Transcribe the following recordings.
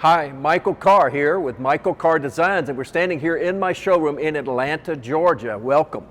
Hi, Michael Carr here with Michael Carr Designs, and we're standing here in my showroom in Atlanta, Georgia. Welcome.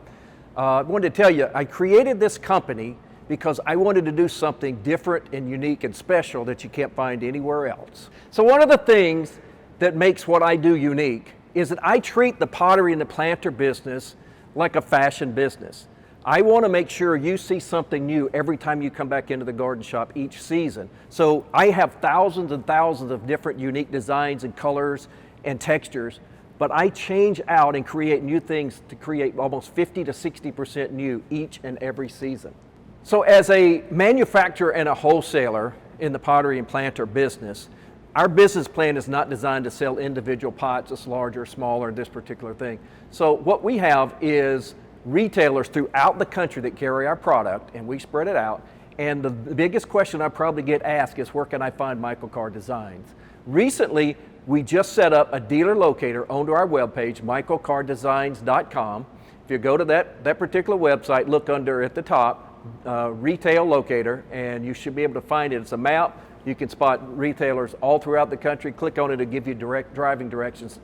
I wanted to tell you, I created this company because I wanted to do something different and unique and special that you can't find anywhere else. So one of the things that makes what I do unique is that I treat the pottery and the planter business like a fashion business. I want to make sure you see something new every time you come back into the garden shop each season. So I have thousands and thousands of different unique designs and colors and textures, but I change out and create new things to create almost 50 to 60% new each and every season. So as a manufacturer and a wholesaler in the pottery and planter business, our business plan is not designed to sell individual pots, it's larger, smaller, this particular thing. So what we have is retailers throughout the country that carry our product, and we spread it out. And the biggest question I probably get asked is, where can I find Michael Carr Designs? Recently, we just set up a dealer locator onto our webpage, michaelcardesigns.com. If you go to that particular website, look under at the top, retail locator, and you should be able to find it. It's a map. You can spot retailers all throughout the country. Click on it to give you direct driving directions.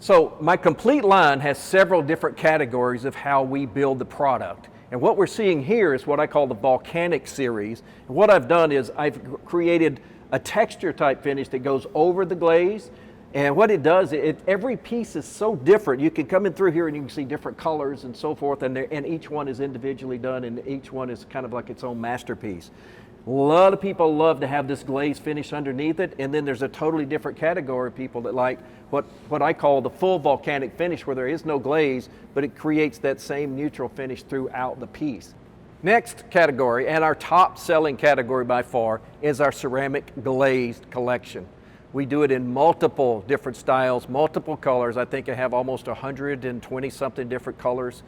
So my complete line has several different categories of how we build the product. And what we're seeing here is what I call the Volcano Series. And what I've done is I've created a texture type finish that goes over the glaze. And what it does, every piece is so different. You can come in through here and you can see different colors and so forth, and each one is individually done, and each one is kind of like its own masterpiece. A lot of people love to have this glaze finish underneath it, and then there's a totally different category of people that like what I call the full volcanic finish, where there is no glaze, but it creates that same neutral finish throughout the piece. Next category, and our top selling category by far, is our ceramic glazed collection. We do it in multiple different styles, multiple colors. I think I have almost 120 something different colors.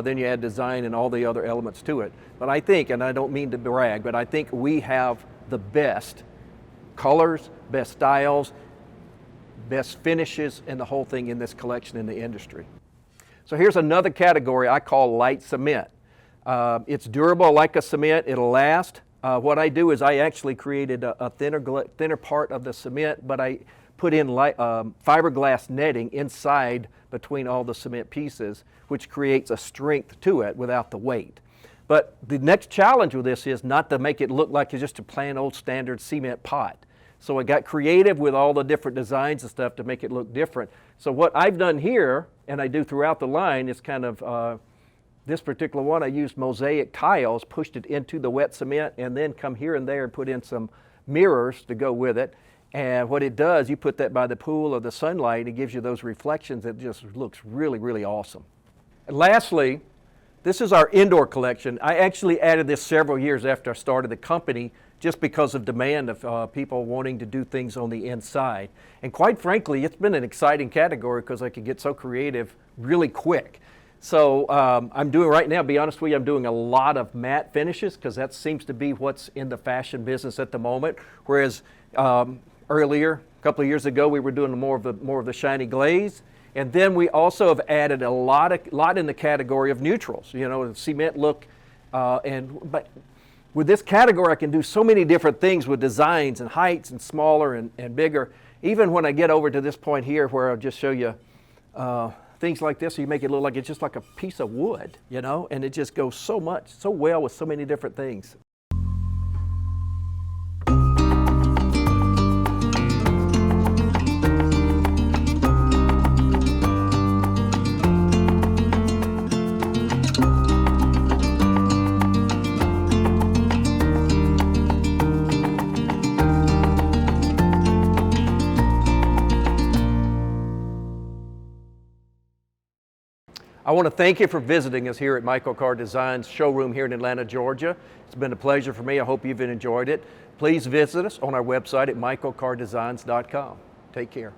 Then you add design and all the other elements to it. But I think, and I don't mean to brag, but I think we have the best colors, best styles, best finishes, and the whole thing in this collection in the industry. So here's another category I call light cement. It's durable like a cement, it'll last. What I do is I actually created a thinner part of the cement, but I put in fiberglass netting inside between all the cement pieces, which creates a strength to it without the weight. But the next challenge with this is not to make it look like it's just a plain old standard cement pot. So I got creative with all the different designs and stuff to make it look different. So what I've done here, and I do throughout the line, is kind of this particular one, I used mosaic tiles, pushed it into the wet cement, and then come here and there and put in some mirrors to go with it. And what it does, you put that by the pool or the sunlight, it gives you those reflections. It just looks really, really awesome. And lastly, this is our indoor collection. I actually added this several years after I started the company, just because of demand of people wanting to do things on the inside. And quite frankly, it's been an exciting category because I could get so creative really quick. So I'm doing right now, to be honest with you, I'm doing a lot of matte finishes because that seems to be what's in the fashion business at the moment. Whereas earlier, a couple of years ago, we were doing more of the shiny glaze. And then we also have added a lot in the category of neutrals, you know, cement look. But with this category, I can do so many different things with designs and heights and smaller and bigger. Even when I get over to this point here where I'll just show you things like this, so you make it look like it's just like a piece of wood, you know, and it just goes so well with so many different things. I want to thank you for visiting us here at Michael Carr Designs showroom here in Atlanta, Georgia. It's been a pleasure for me. I hope you've enjoyed it. Please visit us on our website at michaelcardesigns.com. Take care.